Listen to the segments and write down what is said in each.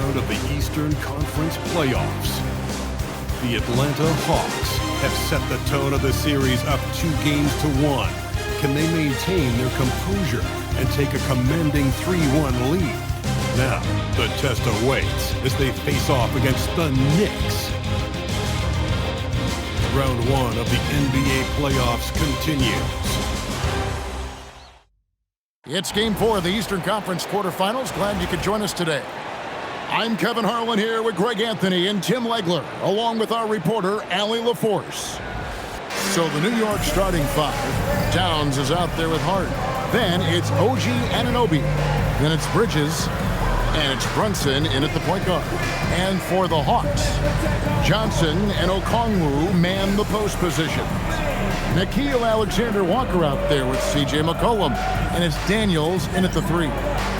round of the Eastern Conference playoffs. The Atlanta Hawks have set the tone of the series up 2-1. Can they maintain their composure and take a commanding 3-1 lead? Now, the test awaits as they face off against the Knicks. Round 1 of the NBA playoffs continues. It's Game 4 of the Eastern Conference quarterfinals. Glad you could join us today. I'm Kevin Harlan here with Greg Anthony and Tim Legler, along with our reporter, Allie LaForce. So the New York starting five. Towns is out there with Hart. Then it's OG Anunoby. Then it's Bridges. And it's Brunson in at the point guard. And for the Hawks, Johnson and Okongwu man the post position. Nickeil Alexander-Walker out there with C.J. McCollum. And it's Daniels in at the three.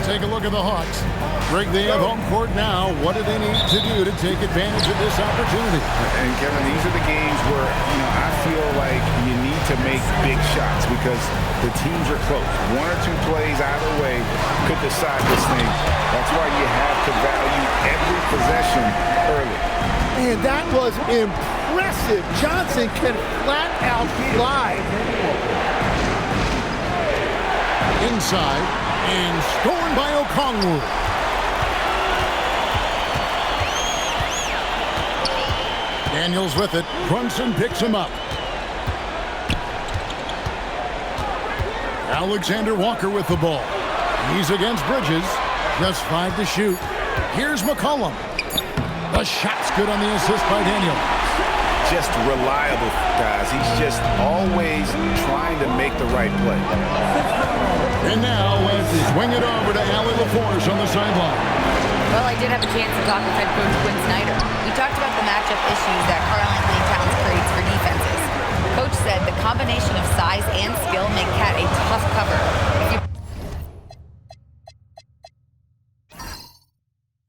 Take a look at the Hawks. Greg, they have home court now. What do they need to do to take advantage of this opportunity? And Kevin, these are the games where, I feel like you need to make big shots because the teams are close. One or two plays either way could decide this thing. That's why you have to value every possession early. Man, that was impressive. Johnson can flat out fly. Inside and stolen by Okongwu. Daniels with it. Brunson picks him up. Alexander Walker with the ball. He's against Bridges. Just 5 to shoot. Here's McCollum. The shot's good on the assist by Daniels. Just reliable, guys. He's just always trying to make the right play. And now let's swing it over to Allie LaForce on the sideline. Well, I did have a chance to talk with head coach Quinn Snyder. We talked about the matchup issues that Karl-Anthony Towns creates for defenses. Coach said the combination of size and skill make Cat a tough cover. If you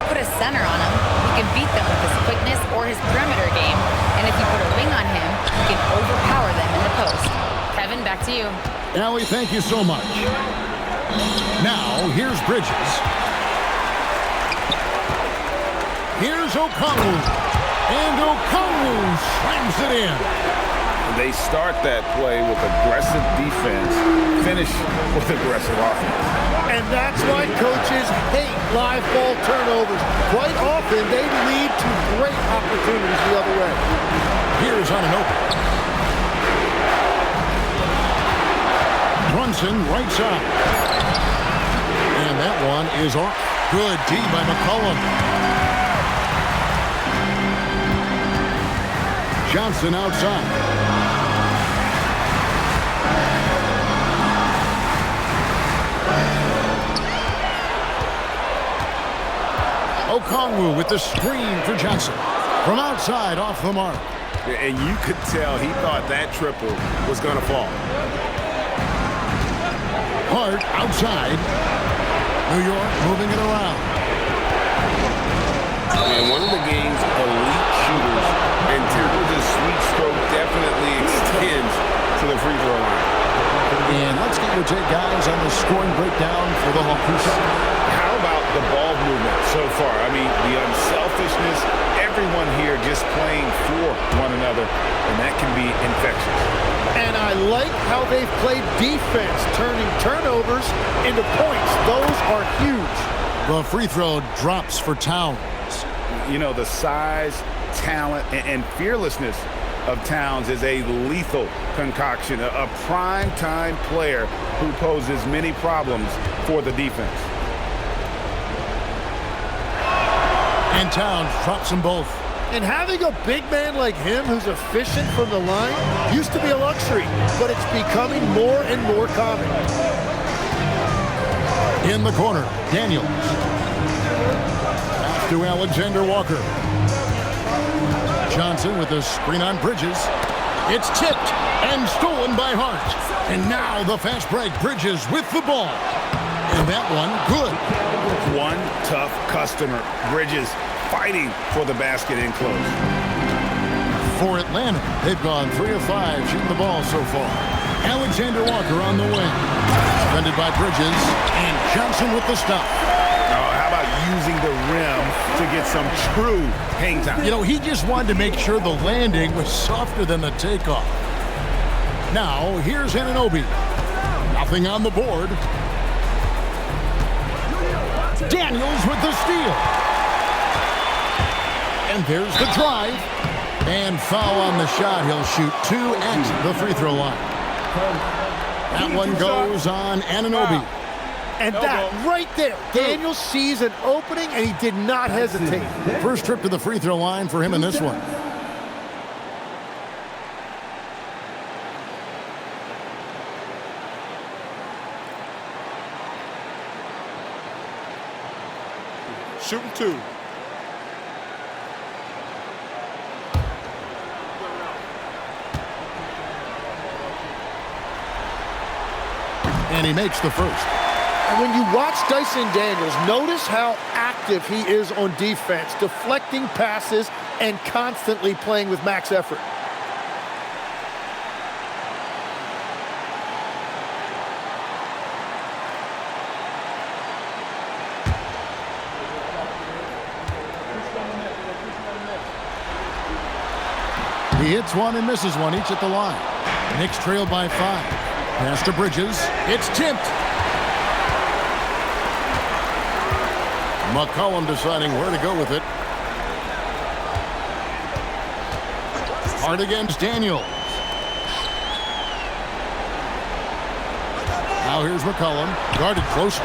put a center on him, you can beat them with his quickness or his perimeter game. And if you put a wing on him, you can overpower them in the post. Kevin, back to you. Allie, thank you so much. Now, here's Bridges. Here's Okongwu. And Okongwu slams it in. They start that play with aggressive defense, finish with aggressive offense. And that's why coaches hate live ball turnovers. Quite often, they lead to great opportunities the other way. Here's Anunoby. Brunson, right side. And that one is off. Good D by McCollum. Johnson outside. Okongwu with the screen for Johnson. From outside, off the mark. And you could tell he thought that triple was going to fall. Hart outside. New York moving it around. And one of the game's elite shooters, and Timber's sweet stroke definitely extends to the free throw line. And let's get your take, guys, on the scoring breakdown for the Hawks. How about the ball movement so far? I mean, the unselfishness, everyone here just playing for one another, and that can be infectious. And I like how they've played defense, turning turnovers into points. Those are huge. The free throw drops for Towns. The size, talent, and fearlessness of Towns is a lethal concoction, a prime-time player who poses many problems for the defense. And Towns drops them both. And having a big man like him who's efficient from the line used to be a luxury, but it's becoming more and more common. In the corner, Daniels. Back to Alexander Walker. Johnson with a screen on Bridges. It's tipped and stolen by Hart. And now the fast break. Bridges with the ball. And that one, good. One tough customer. Bridges fighting for the basket in close. For Atlanta, they've gone 3 of 5 shooting the ball so far. Alexander Walker on the wing. Defended by Bridges. And Johnson with the stop. Oh, How about using the rim to get some true hang time? You know, he just wanted to make sure the landing was softer than the takeoff. Now, here's Anunoby. Nothing on the board. Daniels with the steal. And there's the drive. And foul on the shot. He'll shoot 2 at the free throw line. That one goes on Anunoby. And that right there, Daniel sees an opening, and he did not hesitate. First trip to the free throw line for him in this one. Shooting 2. And he makes the first. And when you watch Dyson Daniels, notice how active he is on defense, deflecting passes and constantly playing with max effort. He hits one and misses one, each at the line. Knicks trail by 5. Pass to Bridges. It's tipped. McCollum deciding where to go with it. Hard against Daniels. Now here's McCollum. Guarded close.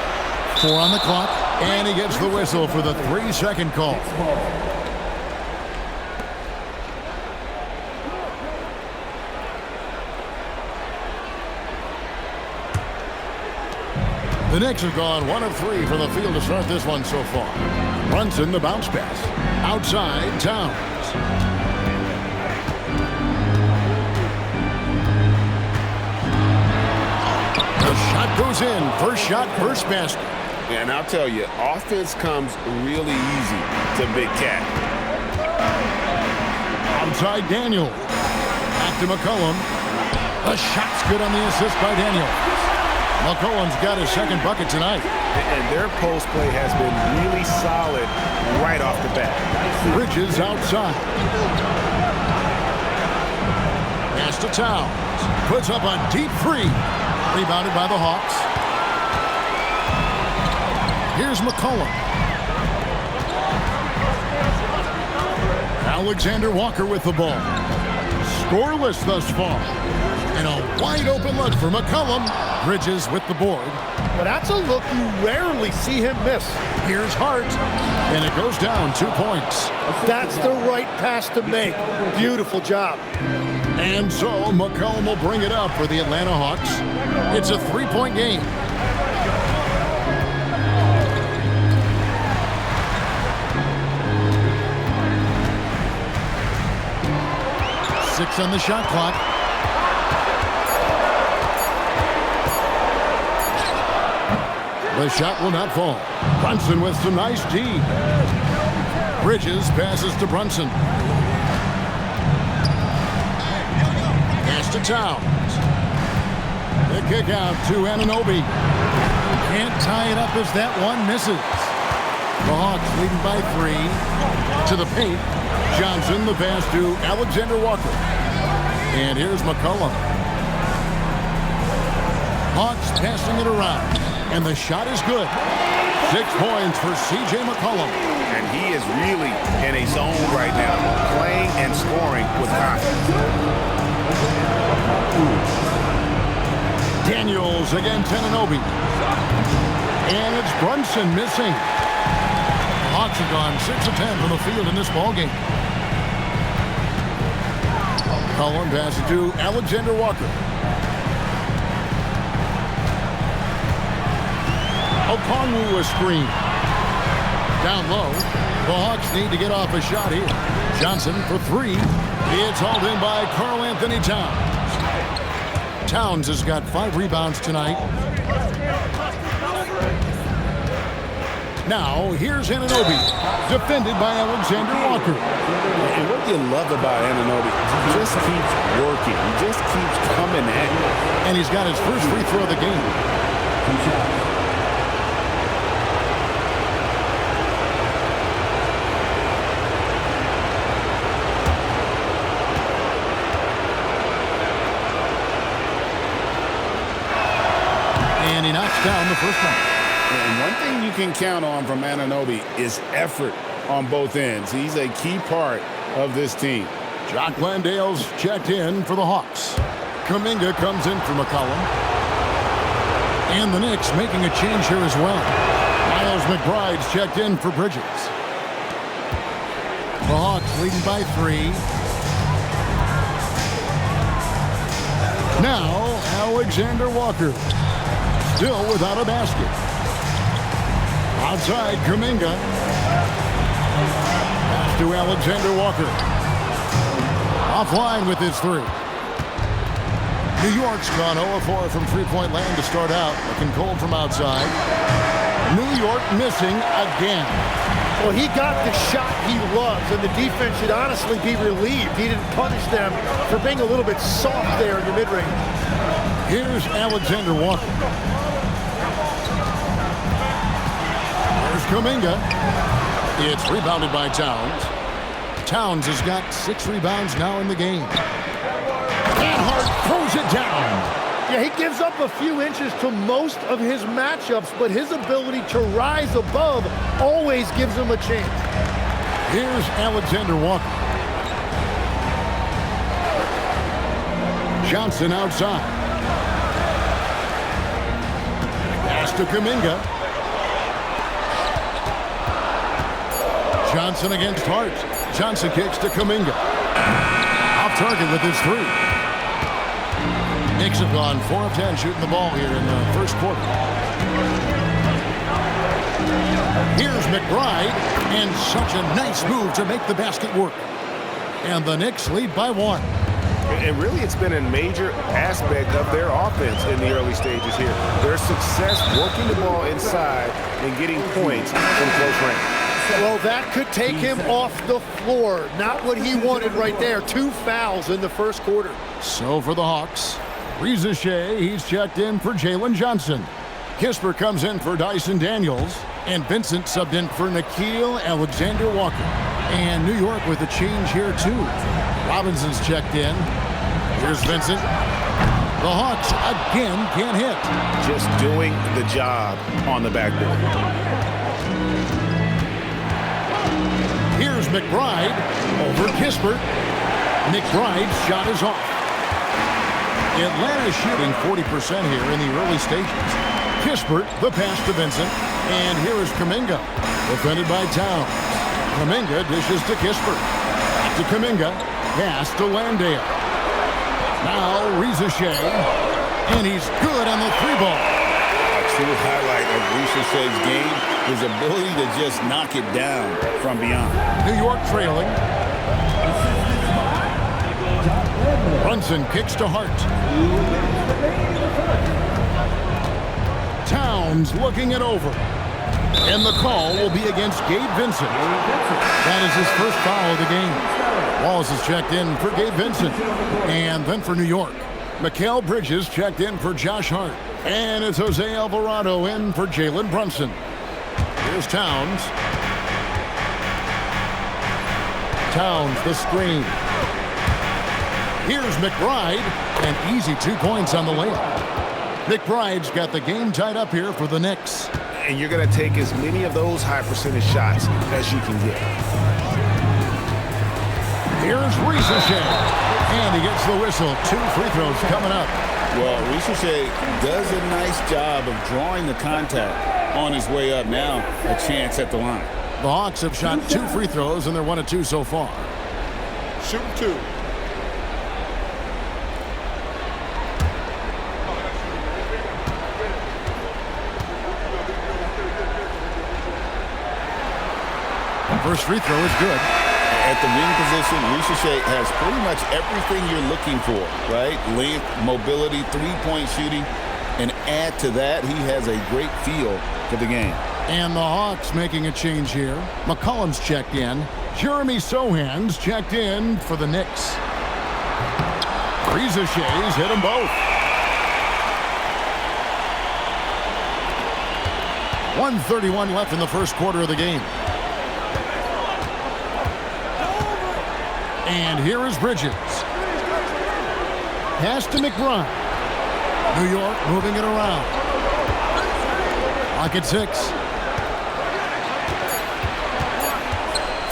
4 on the clock. And he gets the whistle for the 3-second call. The Knicks have gone 1 of 3 from the field to start this one so far. Brunson, the bounce pass. Outside, Towns. The shot goes in. First shot, first basket. And I'll tell you, offense comes really easy to Big Cat. Outside, Daniel. Back to McCollum. The shot's good on the assist by Daniel. McCollum's got his second bucket tonight. And their post play has been really solid right off the bat. Bridges outside. Pass to Towns. Puts up a deep 3. Rebounded by the Hawks. Here's McCollum. Alexander Walker with the ball. Scoreless thus far. And a wide open look for McCollum. Bridges with the board. Well, that's a look you rarely see him miss. Here's Hart. And it goes down 2 points. That's the right pass to make. Beautiful job. And so McCollum will bring it up for the Atlanta Hawks. It's a 3-point game. Six on the shot clock. The shot will not fall. Brunson with some nice D. Bridges passes to Brunson. Pass to Towns. The kick out to Anunoby. Can't tie it up as that one misses. The Hawks leading by 3. To the paint. Johnson, the pass to Alexander Walker. And here's McCollum. Hawks passing it around. And the shot is good. 6 points for C.J. McCollum. And he is really in a zone right now, playing and scoring with confidence. Daniels against Anunoby. And it's Brunson missing. Hawks have gone 6 of 10 from the field in this ballgame. McCollum passes to Alexander Walker. Okongwu a screen. Down low. The Hawks need to get off a shot here. Johnson for 3. It's hauled in by Karl Anthony Towns. Towns has got 5 rebounds tonight. Now, here's Anunoby, defended by Alexander Walker. And what you love about Anunoby, he just keeps working. He just keeps coming at you. And he's got his first free throw of the game. And he knocks down the first one. And one thing you can count on from Anunoby is effort on both ends. He's a key part of this team. Jock Landale's checked in for the Hawks. Kuminga comes in for McCollum. And the Knicks making a change here as well. Miles McBride's checked in for Bridges. The Hawks leading by 3. Now, Alexander Walker. Still without a basket. Outside, Kuminga. Pass to Alexander Walker. Offline with his 3. New York's gone 0-4 from three-point land to start out. Looking cold from outside. New York missing again. Well, he got the shot he loves, and the defense should honestly be relieved. He didn't punish them for being a little bit soft there in the mid-range. Here's Alexander Walker. Here's Kuminga. It's rebounded by Towns. Towns has got 6 rebounds now in the game. And Hart throws it down. Yeah, he gives up a few inches to most of his matchups, but his ability to rise above always gives him a chance. Here's Alexander Walker. Johnson outside. Pass to Kuminga. Johnson against Hart. Johnson kicks to Kuminga. Off target with his 3. Knicks have gone 4 of 10 shooting the ball here in the first quarter. Here's McBride, and such a nice move to make the basket work. And the Knicks lead by 1. And really, it's been a major aspect of their offense in the early stages here. Their success working the ball inside and getting points from close range. Well, that could take him off the floor. Not what he wanted right there. 2 fouls in the first quarter. So for the Hawks, Reza Shea, he's checked in for Jalen Johnson. Kisper comes in for Dyson Daniels. And Vincent subbed in for Nickeil Alexander-Walker. And New York with a change here, too. Robinson's checked in. Here's Vincent. The Hawks again can't hit. Just doing the job on the backboard. Here's McBride over Kispert. McBride's shot is off. Atlanta shooting 40% here in the early stages. Kispert, the pass to Vincent. And here is Kuminga, defended by Towns. Kuminga dishes to Kispert. Back to Kuminga. Pass to Landale. Now Reza Shea. And he's good on the 3-ball. A true highlight of Reza Shea's game, his ability to just knock it down from beyond. New York trailing. Brunson kicks to Hart. Towns looking it over. And the call will be against Gabe Vincent. That is his first foul of the game. Wallace is checked in for Gabe Vincent. And then for New York, Mikal Bridges checked in for Josh Hart. And it's Jose Alvarado in for Jalen Brunson. Here's Towns. Towns, the screen. Here's McBride. And easy 2 points on the layup. McBride's got the game tied up here for the Knicks. And you're going to take as many of those high percentage shots as you can get. Here's Reza Shea. And he gets the whistle. 2 free throws coming up. Well, Reza Shea does a nice job of drawing the contact on his way up. Now a chance at the line. The Hawks have shot 2 free throws, and they're 1 of 2 so far. Shoot 2. First free throw is good. At the wing position, Reza Shea has pretty much everything you're looking for, right? Length, mobility, three-point shooting. And add to that, he has a great feel for the game. And the Hawks making a change here. McCollum's checked in. Jeremy Sohan's checked in for the Knicks. Reza Shea's hit them both. 1:31 left in the first quarter of the game. And here is Bridges. Pass to McBride. New York moving it around. Clock at 6.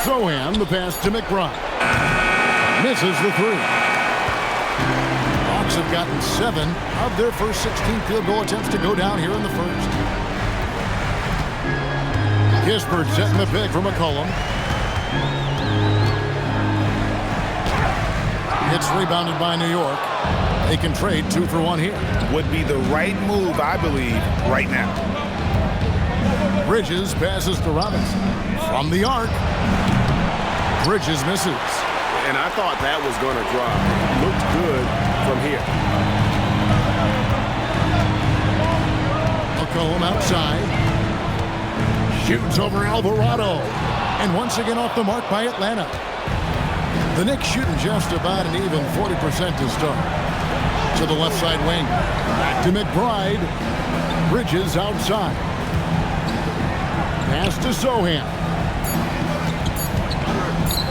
Sohan, the pass to McBride. Misses the 3. Hawks have gotten 7 of their first 16 field goal attempts to go down here in the first. Kispert setting the pick for McCollum. It's rebounded by New York. They can trade 2 for 1 here. Would be the right move, I believe, right now. Bridges passes to Robinson. From the arc. Bridges misses. And I thought that was going to drop. Looked good from here. McCollum outside. Shoots over Alvarado. And once again off the mark by Atlanta. The Knicks shooting just about an even 40% to start. To the left side wing. Back to McBride. Bridges outside. Pass to Sohan.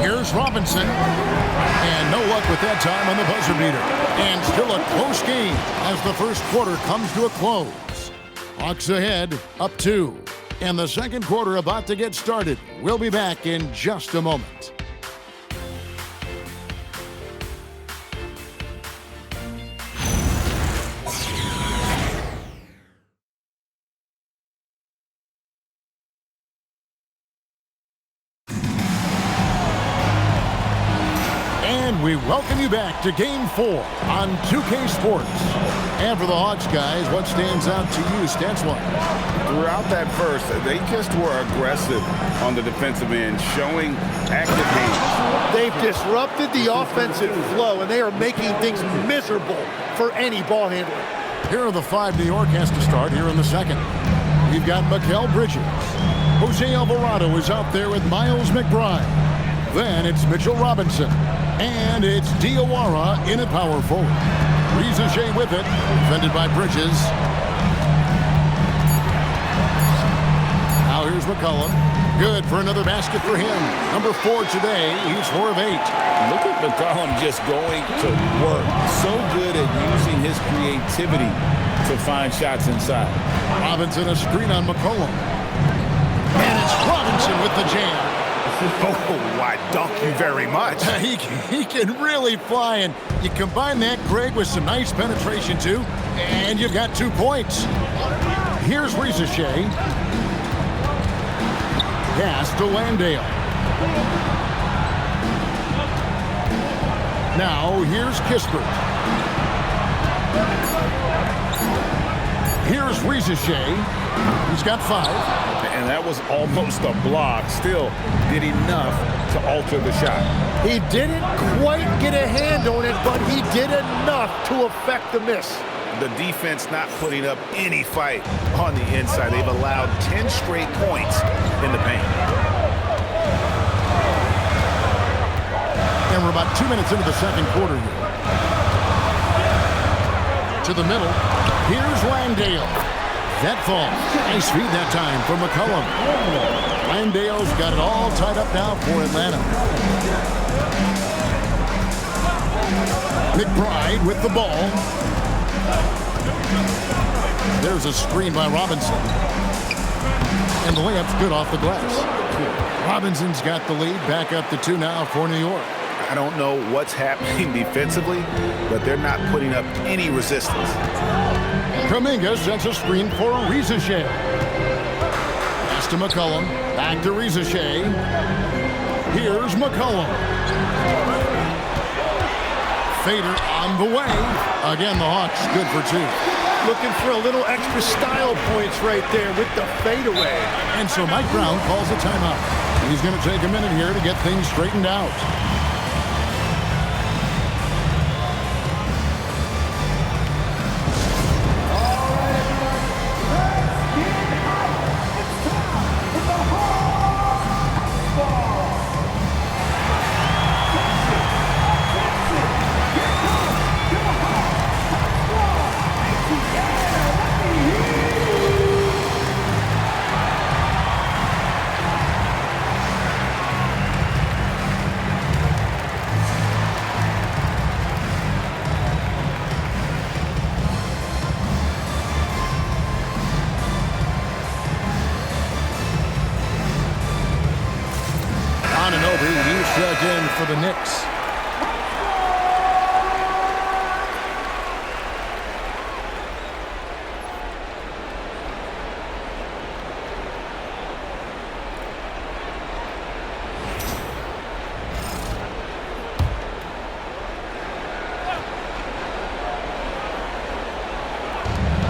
Here's Robinson. And no luck with that time on the buzzer beater. And still a close game as the first quarter comes to a close. Hawks ahead, up 2. And the second quarter about to get started. We'll be back in just a moment. We welcome you back to Game 4 on 2K Sports. And for the Hawks guys, what stands out to you stats-wise? Throughout that first, they just were aggressive on the defensive end, showing active games. They've disrupted the offensive flow, and they are making things miserable for any ball handler. Here are the 5 New York has to start here in the second. We've got Mikal Bridges. Jose Alvarado is out there with Miles McBride. Then it's Mitchell Robinson. And it's Diawara in at power forward. Rizachet with it, defended by Bridges. Now here's McCollum. Good for another basket for him. Number 4 today. He's 4 of 8. Look at McCollum just going to work. So good at using his creativity to find shots inside. Robinson a screen on McCollum. And it's Robinson with the jam. Oh, I dunk you very much. He can really fly, and you combine that, Greg, with some nice penetration, too, and you've got 2 points. Here's Rizachet. Pass to Landale. Now, here's Kispert. Here's Rizachet. He's got 5. And that was almost a block. Still did enough to alter the shot. He didn't quite get a hand on it, but he did enough to affect the miss. The defense not putting up any fight on the inside. They've allowed 10 straight points in the paint. And we're about 2 minutes into the second quarter here. To the middle. Here's Landale. That falls. Nice feed that time for McCollum. Landale's got it all tied up now for Atlanta. McBride with the ball. There's a screen by Robinson. And the layup's good off the glass. Robinson's got the lead. Back up to 2 now for New York. I don't know what's happening defensively, but they're not putting up any resistance. Kuminga sets a screen for Rizachet. Pass to McCollum. Back to Rizachet. Here's McCollum. Fader on the way. Again, the Hawks good for 2. Looking for a little extra style points right there with the fadeaway. And so Mike Brown calls a timeout. He's going to take a minute here to get things straightened out. the Knicks.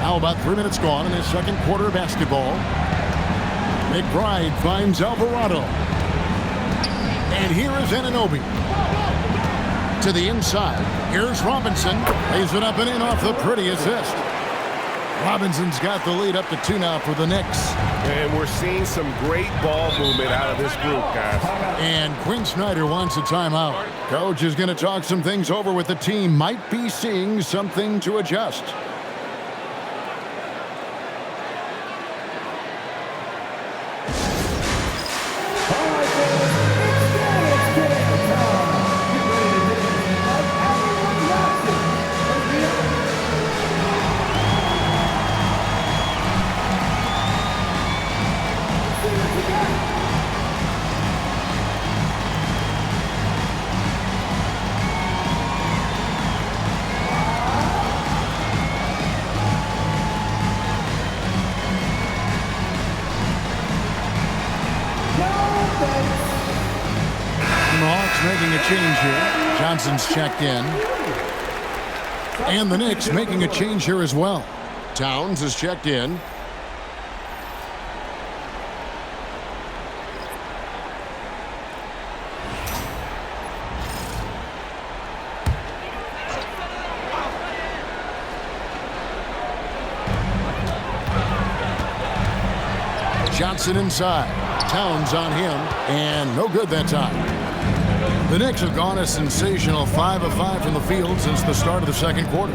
Now about 3 minutes gone in the second quarter of basketball. McBride finds Alvarado. And here is Anunoby. To the inside. Here's Robinson. Lays it up and in off the pretty assist. Robinson's got the lead up to 2 now for the Knicks. And we're seeing some great ball movement out of this group, guys. And Quinn Snyder wants a timeout. Coach is going to talk some things over with the team. Might be seeing something to adjust. Making a change here. Johnson's checked in. And the Knicks making a change here as well. Towns is checked in. Johnson inside. Towns on him. And no good that time. The Knicks have gone a sensational 5 of 5 from the field since the start of the second quarter.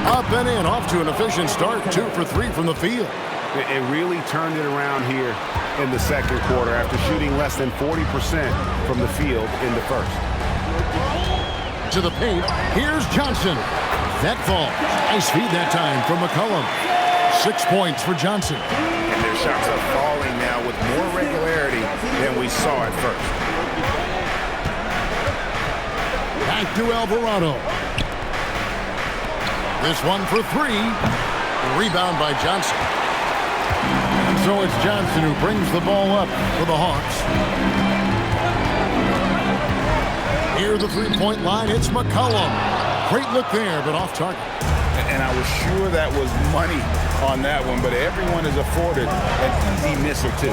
Up and in, off to an efficient start, 2 for 3 from the field. It really turned it around here in the second quarter after shooting less than 40% from the field in the first. To the paint, here's Johnson. That falls. Nice feed that time from McCollum. 6 points for Johnson. And their shots are falling now with more regularity than we saw at first. Back to Alvarado. This one for 3. Rebound by Johnson. And so it's Johnson who brings the ball up for the Hawks. Near the three-point line, it's McCollum. Great look there, but off target. And I was sure that was money on that one, but everyone is afforded an easy miss or two.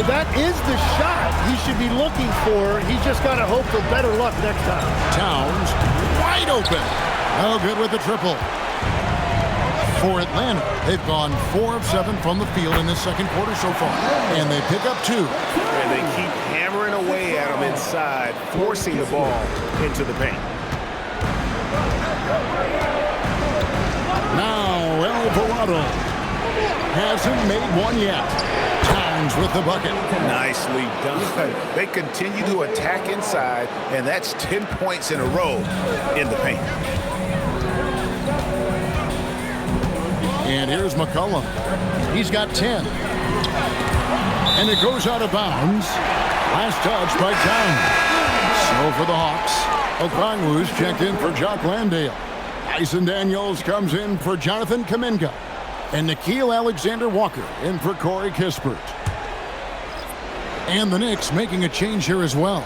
That is the shot he should be looking for. He's just got to hope for better luck next time. Towns wide open. No good with the triple. For Atlanta, they've gone 4 of 7 from the field in this second quarter so far, and they pick up 2. And they keep hammering away at him inside, forcing the ball into the paint. Now Alvarado hasn't made one yet. Towns with the bucket. Nicely done. They continue to attack inside, and that's 10 points in a row in the paint. And here's McCollum. He's got 10. And it goes out of bounds. Last touch by Towns. So for the Hawks, Okongwu's checked in for Jock Landale. Dyson Daniels comes in for Jonathan Kuminga. And Nickeil Alexander-Walker in for Corey Kispert. And the Knicks making a change here as well.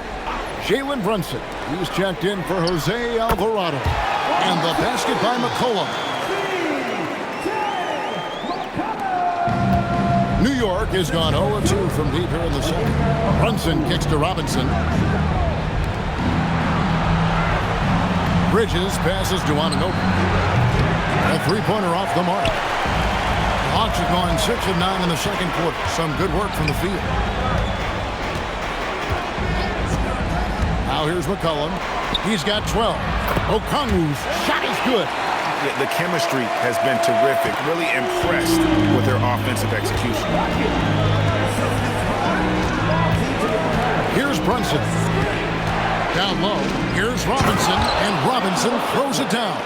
Jalen Brunson, he's checked in for Jose Alvarado. And the basket by McCollum. New York has gone 0-2 from deep here in the second. Brunson kicks to Robinson. Bridges passes to Anunoby. A three-pointer off the mark. The Hawks have gone 6 of 9 in the second quarter. Some good work from the field. Now here's McCollum. He's got 12. Okongwu's shot is good. The chemistry has been terrific. Really impressed with their offensive execution. Here's Brunson. Down low. Here's Robinson. And Robinson throws it down.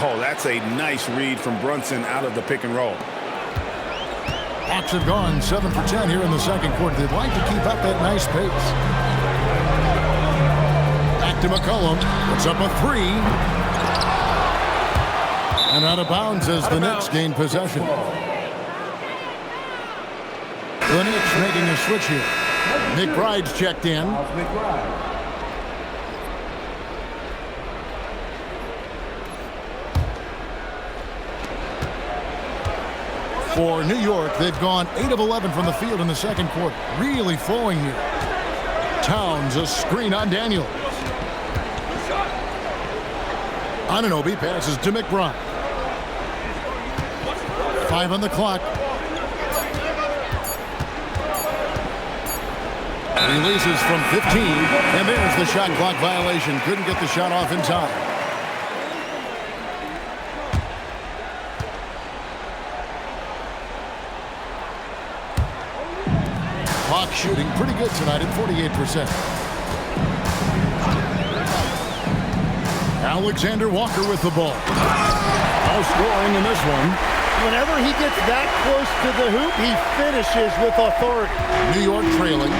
Oh, that's a nice read from Brunson out of the pick and roll. Hawks have gone 7 for 10 here in the second quarter. They'd like to keep up that nice pace. Back to McCollum. Puts up a three. And out of bounds as the Knicks gain possession. The Knicks making a switch here. McBride's checked in. For New York, they've gone 8 of 11 from the field in the second quarter. Really flowing here. Towns, a screen on Daniels. Anunoby passes to McBride. 5 on the clock. Releases from 15, and there's the shot clock violation. Couldn't get the shot off in time. Hawks shooting pretty good tonight at 48%. Alexander Walker with the ball. All scoring in this one. Whenever he gets that close to the hoop, he finishes with authority. New York trailing.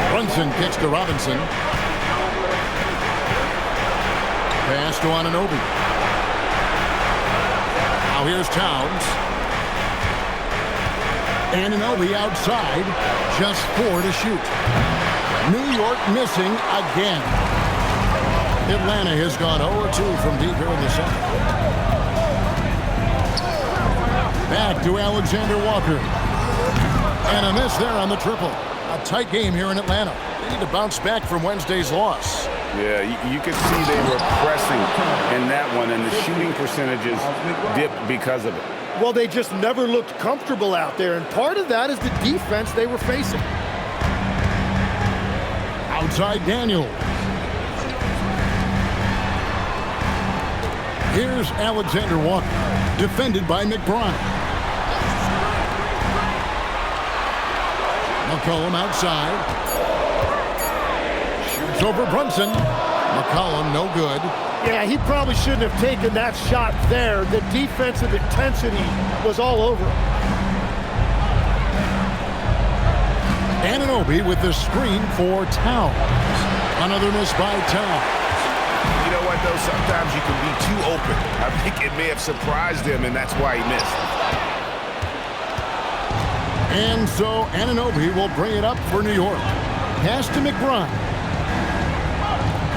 Brunson kicks to Robinson. Pass to Anunoby. Now here's Towns. Anunoby outside, just 4 to shoot. New York missing again. Atlanta has gone 0-2 from deep here in the second. Back to Alexander Walker. And a miss there on the triple. A tight game here in Atlanta. They need to bounce back from Wednesday's loss. Yeah, you could see they were pressing in that one, and the shooting percentages dipped because of it. Well, they just never looked comfortable out there, and part of that is the defense they were facing. Outside Daniels. Here's Alexander Walker, defended by McBride. McCollum outside. Shoots over Brunson. McCollum no good. Yeah, he probably shouldn't have taken that shot there. The defensive intensity was all over him. Anunoby with the screen for Towns. Another miss by Towns. You know what, though? Sometimes you can be too open. I think it may have surprised him, and that's why he missed. And so Anunoby will bring it up for New York. Pass to McBride.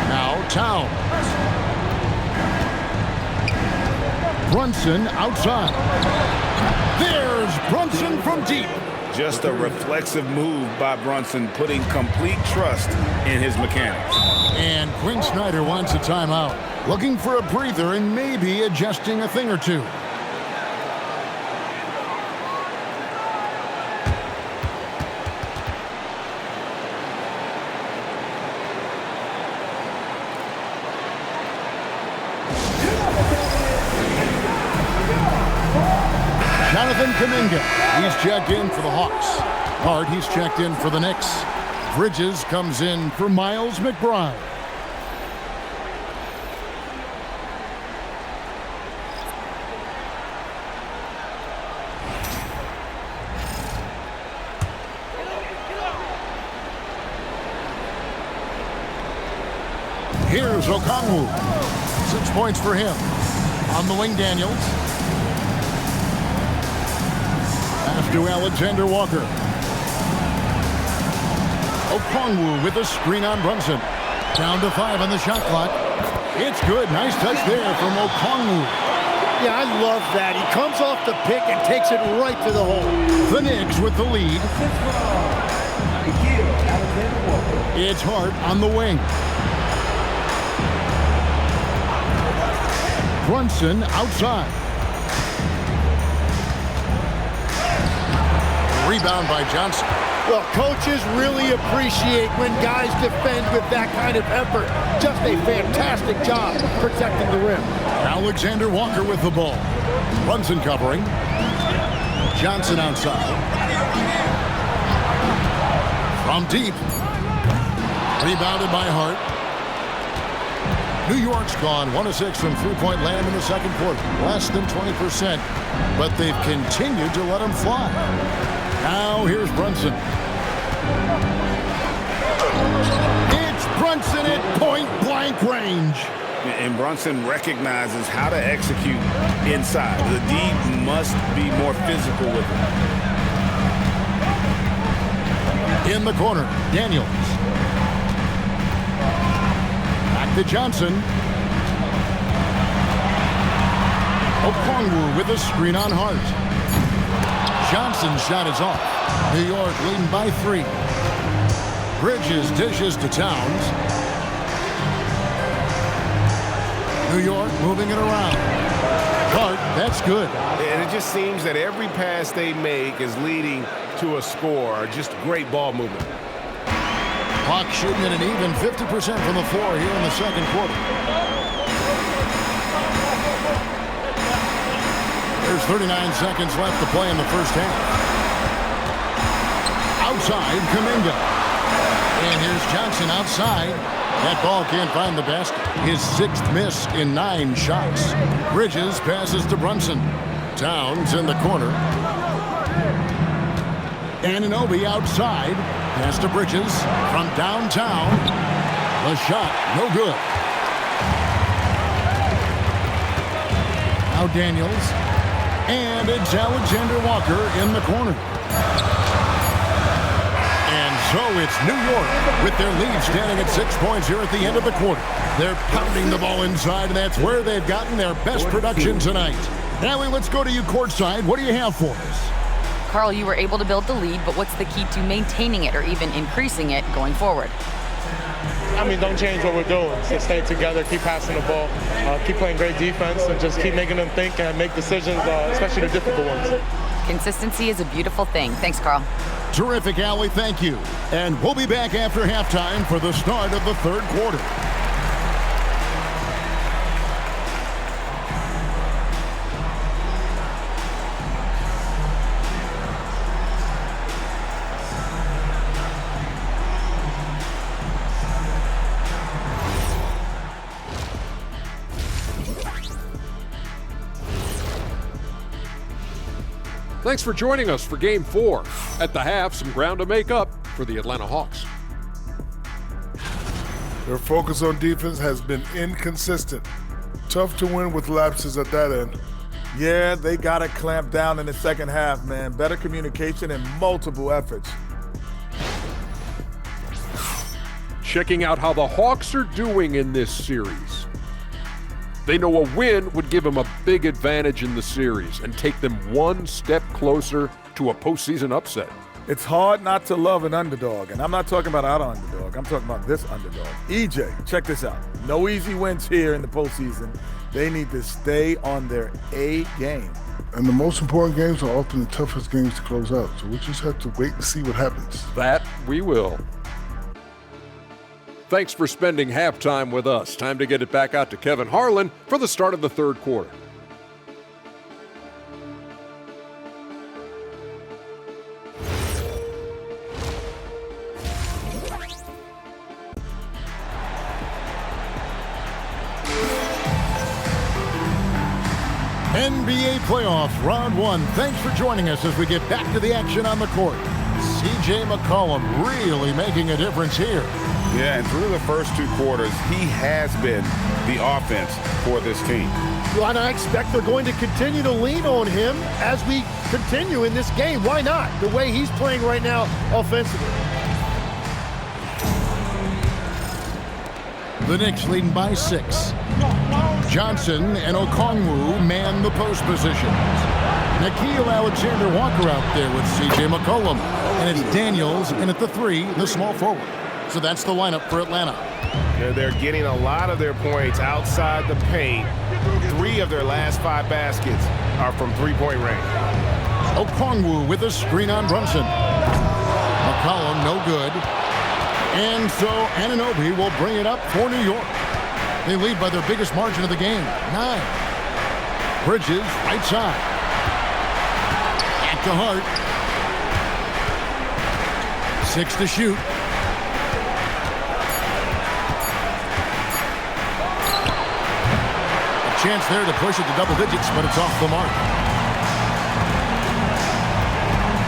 Now Towns. Brunson outside. There's Brunson from deep. Just a reflexive move by Brunson, putting complete trust in his mechanics. And Quinn Snyder wants a timeout. Looking for a breather and maybe adjusting a thing or two. Jonathan Kuminga, he's checked in for the Hawks. Hart, he's checked in for the Knicks. Bridges comes in for Miles McBride. Here's Okongwu. 6 points for him. On the wing, Daniels. Pass to Alexander Walker. Okongwu with a screen on Brunson. Down to 5 on the shot clock. It's good. Nice touch there from Okongwu. Yeah, I love that. He comes off the pick and takes it right to the hole. The Knicks with the lead. It's Hart on the wing. Brunson outside. Rebound by Johnson. Well, coaches really appreciate when guys defend with that kind of effort. Just a fantastic job protecting the rim. Alexander Walker with the ball. Brunson covering. Johnson outside. From deep. Rebounded by Hart. New York's gone 1 of 6 from three-point land in the second quarter. Less than 20%, but they've continued to let them fly. Now here's Brunson. It's Brunson at point-blank range. And Brunson recognizes how to execute inside. The D must be more physical with it. In the corner, Daniels. Back to Johnson. Okongwu with a screen on Hart. Johnson's shot is off. New York leading by 3. Bridges dishes to Towns. New York moving it around. Hart, that's good. And it just seems that every pass they make is leading to a score. Just great ball movement. Clock shooting at an even 50% from the floor here in the second quarter. There's 39 seconds left to play in the first half. Outside, Kuminga. And here's Johnson outside. That ball can't find the basket. His 6th miss in 9 shots. Bridges passes to Brunson. Towns in the corner. Anunoby outside. Pass to Bridges from downtown. The shot, no good. Now Daniels. And it's Alexander Walker in the corner. And so it's New York with their lead standing at 6 points here at the end of the quarter. They're pounding the ball inside, and that's where they've gotten their best production tonight. Allie, let's go to you courtside. What do you have for us? Carl, you were able to build the lead, but what's the key to maintaining it or even increasing it going forward? I mean, don't change what we're doing. So stay together, keep passing the ball, keep playing great defense, and just keep making them think and make decisions, especially the difficult ones. Consistency is a beautiful thing. Thanks, Carl. Terrific, Allie. Thank you. And we'll be back after halftime for the start of the third quarter. Thanks for joining us for Game 4. At the half, some ground to make up for the Atlanta Hawks. Their focus on defense has been inconsistent. Tough to win with lapses at that end. Yeah, they got to clamp down in the second half, man. Better communication and multiple efforts. Checking out how the Hawks are doing in this series. They know a win would give them a big advantage in the series and take them one step closer to a postseason upset. It's hard not to love an underdog, and I'm not talking about our underdog. I'm talking about this underdog. EJ, check this out. No easy wins here in the postseason. They need to stay on their A game. And the most important games are often the toughest games to close out, so we just have to wait and see what happens. That we will. Thanks for spending halftime with us. Time to get it back out to Kevin Harlan for the start of the third quarter. NBA playoffs, round 1. Thanks for joining us as we get back to the action on the court. C.J. McCollum really making a difference here. Yeah, and through the first 2 quarters, he has been the offense for this team. Well, and I expect they're going to continue to lean on him as we continue in this game. Why not? The way he's playing right now offensively. The Knicks leading by 6. Johnson and Okongwu man the post positions. Nickeil Alexander Walker out there with C.J. McCollum. And it's Daniels in at the 3, the small forward. So that's the lineup for Atlanta. They're getting a lot of their points outside the paint. 3 of their last 5 baskets are from three-point range. Okongwu with a screen on Brunson. McCollum no good. And so Anunoby will bring it up for New York. They lead by their biggest margin of the game, 9. Bridges, right side. Back to Hart. 6 to shoot. chance there to push it to double digits, but it's off the mark.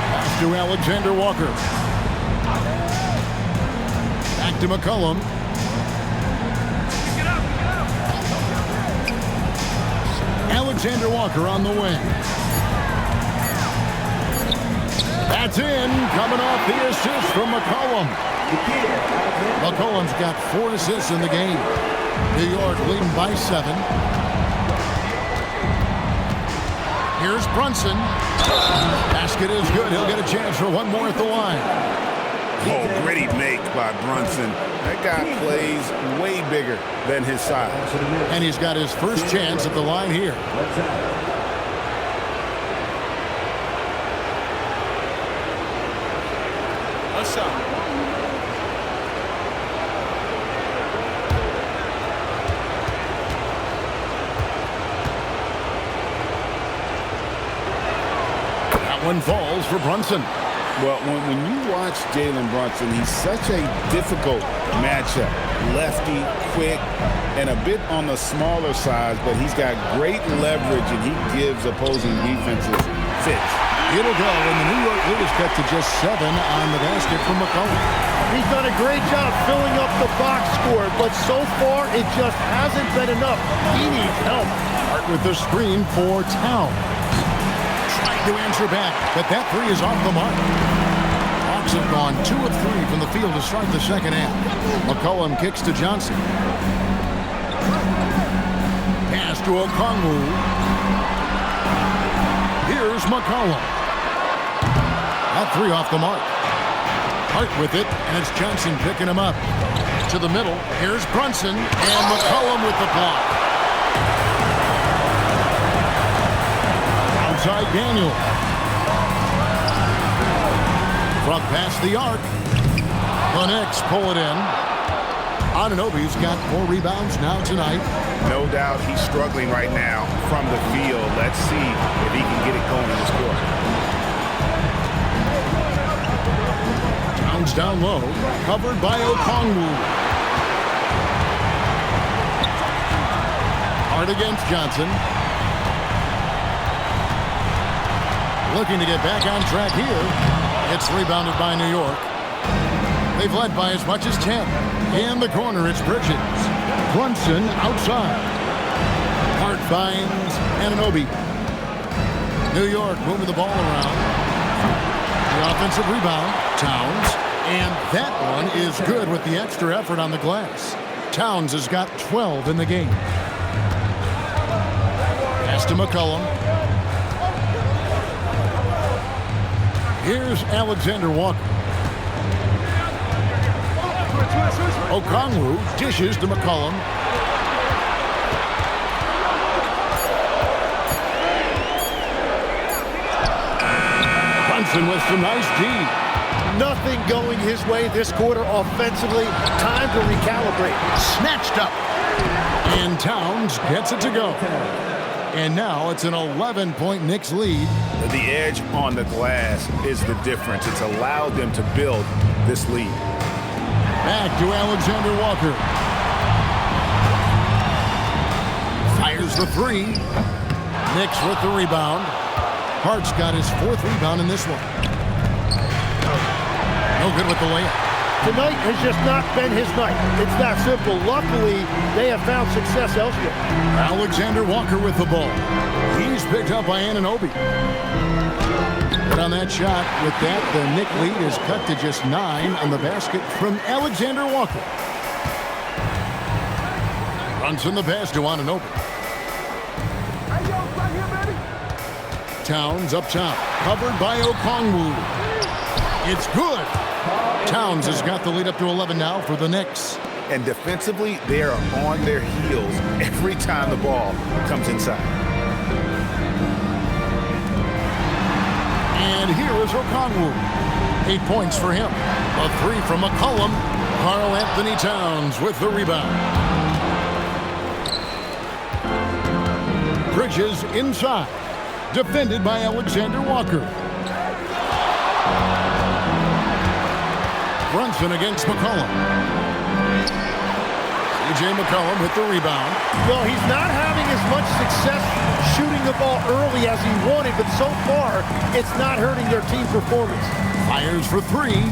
Pass to Alexander Walker. Back to McCollum. Alexander Walker on the wing. That's in, coming off the assist from McCollum. McCollum's got 4 assists in the game. New York leading by 7. Here's Brunson. Basket is good. He'll get a chance for one more at the line. Oh, gritty make by Brunson. That guy plays way bigger than his size. And he's got his first chance at the line here. That one falls for Brunson. Well, when you watch Jalen Brunson, he's such a difficult matchup. Lefty, quick, and a bit on the smaller side, but he's got great leverage, and he gives opposing defenses fits. It'll go, and the New York lead is cut to just 7 on the basket from McCollum. He's done a great job filling up the box score, but so far it just hasn't been enough. He needs help. Hart with the screen for Town. Trying to answer back, but that 3 is off the mark. Hawks have gone 2 of 3 from the field to start the second half. McCollum kicks to Johnson. Pass to Okongwu. Here's McCollum. That 3 off the mark. Hart with it, and it's Johnson picking him up. To the middle, here's Brunson, and McCollum with the block. Outside Daniel. From past the arc. The Knicks pull it in. Anunoby's got 4 rebounds now tonight. No doubt he's struggling right now from the field. Let's see if he can get it going in this quarter. Towns down low, covered by Okongwu. Hard against Johnson. Looking to get back on track here. It's rebounded by New York. They've led by as much as 10. In the corner, it's Bridges. Brunson outside. Hart finds Anunoby. New York moving the ball around. The offensive rebound, Towns. And that one is good with the extra effort on the glass. Towns has got 12 in the game. Pass to McCollum. Here's Alexander Walker. Okongwu dishes to McCollum. Brunson with some nice D. Nothing going his way this quarter offensively. Time to recalibrate. Snatched up. And Towns gets it to go. And now it's an 11-point Knicks lead. The edge on the glass is the difference. It's allowed them to build this lead. Back to Alexander Walker. Fires the 3. Knicks with the rebound. Hart's got his 4th rebound in this one. No good with the layup. Tonight has just not been his night. It's that simple. Luckily, they have found success elsewhere. Alexander Walker with the ball. He's picked up by Anunoby. But on that shot, with that, the Knick lead is cut to just 9 on the basket from Alexander Walker. Runs in the pass to Anunoby. Towns up top, covered by Okongwu. It's good. Towns has got the lead up to 11 now for the Knicks. And defensively, they are on their heels every time the ball comes inside. And here is Okongwu. 8 points for him. A 3 from McCollum. Karl Anthony Towns with the rebound. Bridges inside. Defended by Alexander Walker. Brunson against McCollum. C.J. McCollum with the rebound. Well, he's not having as much success shooting the ball early as he wanted, but so far, it's not hurting their team performance. Fires for three.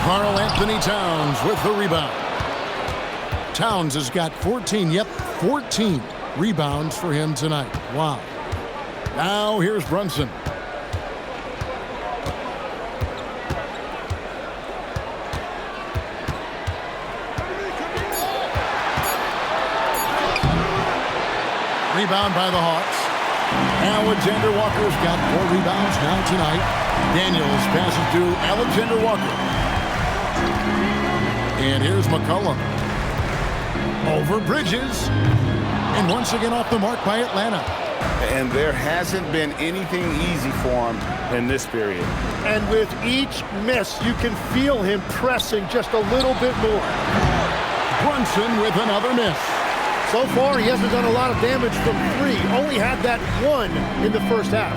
Karl Anthony Towns with the rebound. Towns has got 14 rebounds for him tonight. Wow. Now here's Brunson. Rebound by the Hawks. Alexander Walker's got 4 rebounds now tonight. Daniels passes to Alexander Walker. And here's McCollum. Over Bridges. And once again off the mark by Atlanta. And there hasn't been anything easy for him in this period. And with each miss, you can feel him pressing just a little bit more. Brunson with another miss. So far, he hasn't done a lot of damage from 3. Only had that 1 in the first half.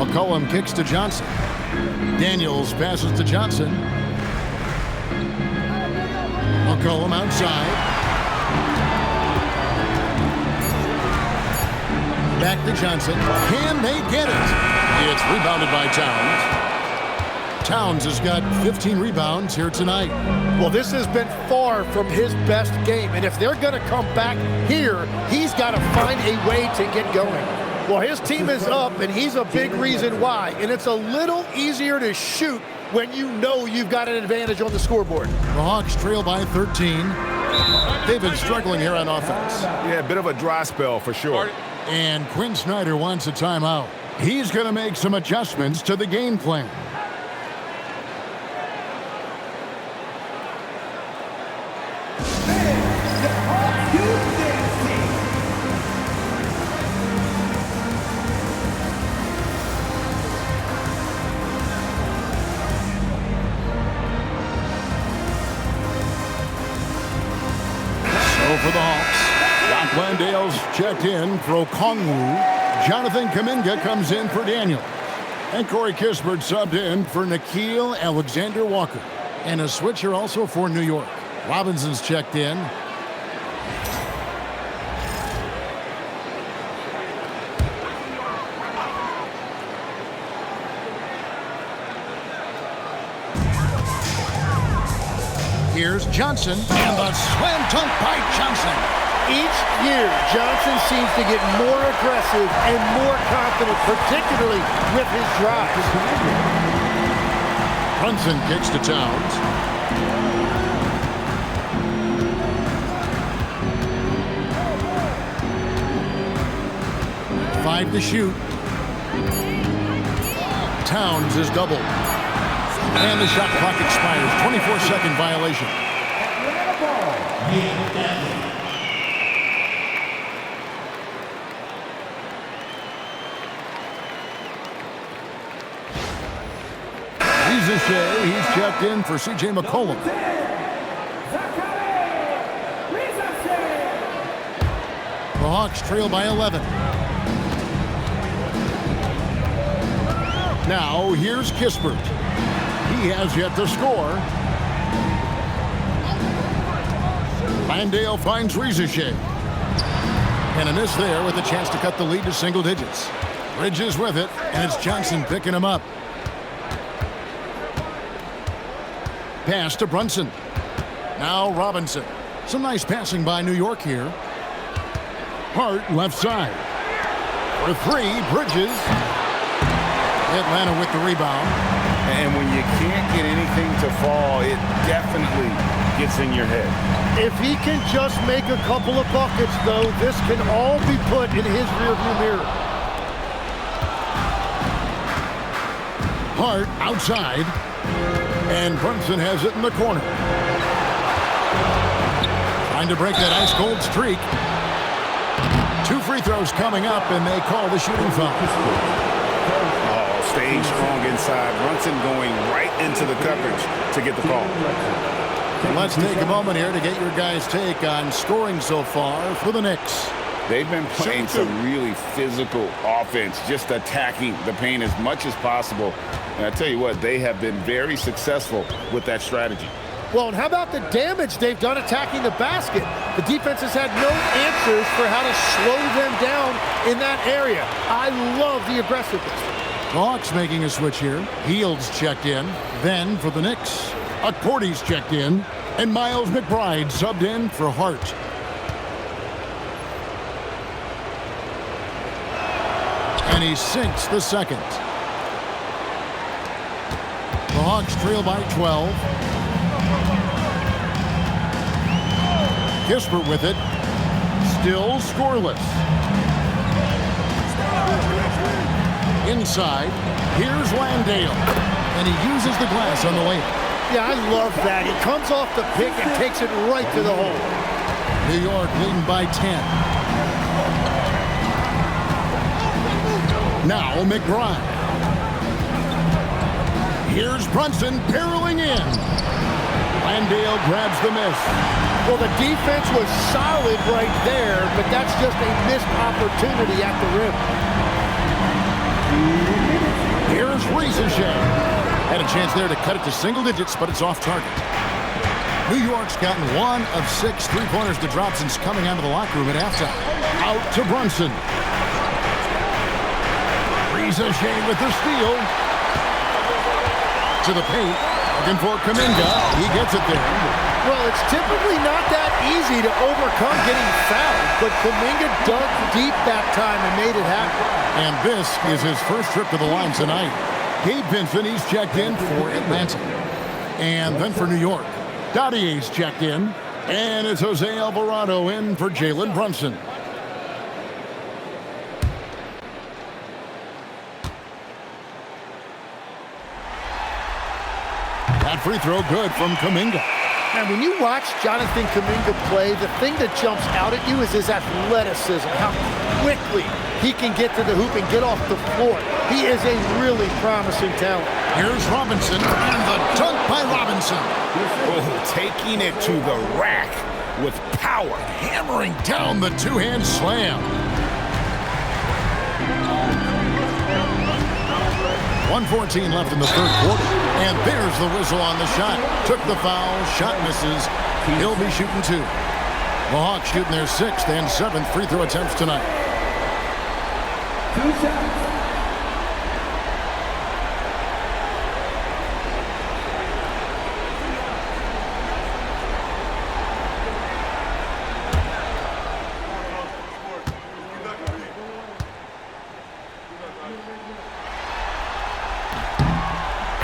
McCollum kicks to Johnson. Daniels passes to Johnson. McCollum outside. Back to Johnson. Can they get it? It's rebounded by Towns. Towns has got 15 rebounds here tonight. Well, this has been far from his best game, and if they're going to come back here, he's got to find a way to get going. Well, his team is up, and he's a big reason why, and it's a little easier to shoot when you know you've got an advantage on the scoreboard. The Hawks trail by 13. They've been struggling here on offense. Yeah, a bit of a dry spell for sure. And Quinn Snyder wants a timeout. He's going to make some adjustments to the game plan. For the Hawks, Doc Landale's checked in for Okongwu. Jonathan Kuminga comes in for Daniel. And Corey Kispert subbed in for Nickeil Alexander-Walker. And a switcher also for New York. Robinson's checked in. Here's Johnson, and the slam dunk by Johnson. Each year, Johnson seems to get more aggressive and more confident, particularly with his drives. Brunson kicks to Towns. Five to shoot. Towns is doubled. And the shot clock expires. 24-second violation. He's checked in for C.J. McCollum. The Hawks trail by 11. Now here's Kispert. He has yet to score. Landale finds Rizachet. And a miss there with a chance to cut the lead to single digits. Bridges with it, and it's Johnson picking him up. Pass to Brunson. Now Robinson. Some nice passing by New York here. Hart left side. For 3, Bridges. Atlanta with the rebound. And when you can't get anything to fall, it definitely gets in your head. If he can just make a couple of buckets, though, this can all be put in his rearview mirror. Hart outside. And Brunson has it in the corner. Trying to break that ice-cold streak. 2 free throws coming up, and they call the shooting foul. Staying strong inside. Brunson going right into the coverage to get the call. Let's take a moment here to get your guys' take on scoring so far for the Knicks. They've been playing some really physical offense, just attacking the paint as much as possible. And I tell you what, they have been very successful with that strategy. Well, and how about the damage they've done attacking the basket? The defense has had no answers for how to slow them down in that area. I love the aggressiveness. The Hawks making a switch here. Fields checked in. Then for the Knicks, Accordy's checked in. And Miles McBride subbed in for Hart. And he sinks the second. The Hawks trail by 12. Kisper with it. Still scoreless. Inside, here's Landale. And he uses the glass on the layup. Yeah, I love that. He comes off the pick and takes it right to the hole. New York leading by 10. Now McBride. Here's Brunson barreling in. Landale grabs the miss. Well, the defense was solid right there, but that's just a missed opportunity at the rim. Here's Rieseshay. Had a chance there to cut it to single digits, but it's off target. New York's gotten 1 of 6 three-pointers to drop since coming out of the locker room at halftime. Out to Brunson. Rieseshay with the steal. To the paint. Looking for Kuminga. He gets it there. Well, it's typically not that easy to overcome getting fouled, but Kuminga dug deep that time and made it happen. And this is his first trip to the line tonight. Gabe Vincent, he's checked in for Atlanta. And then for New York, Dottier's checked in. And it's Jose Alvarado in for Jalen Brunson. That free throw good from Kuminga. And when you watch Jonathan Kuminga play, the thing that jumps out at you is his athleticism, how quickly he can get to the hoop and get off the floor. He is a really promising talent. Here's Robinson, and the dunk by Robinson. Oh, taking it to the rack with power. Hammering down the two-hand slam. 1:14 left in the third quarter. And there's the whistle on the shot. Took the foul, shot misses. He'll be shooting 2. The Hawks shooting their 6th and 7th free throw attempts tonight. 2 shots.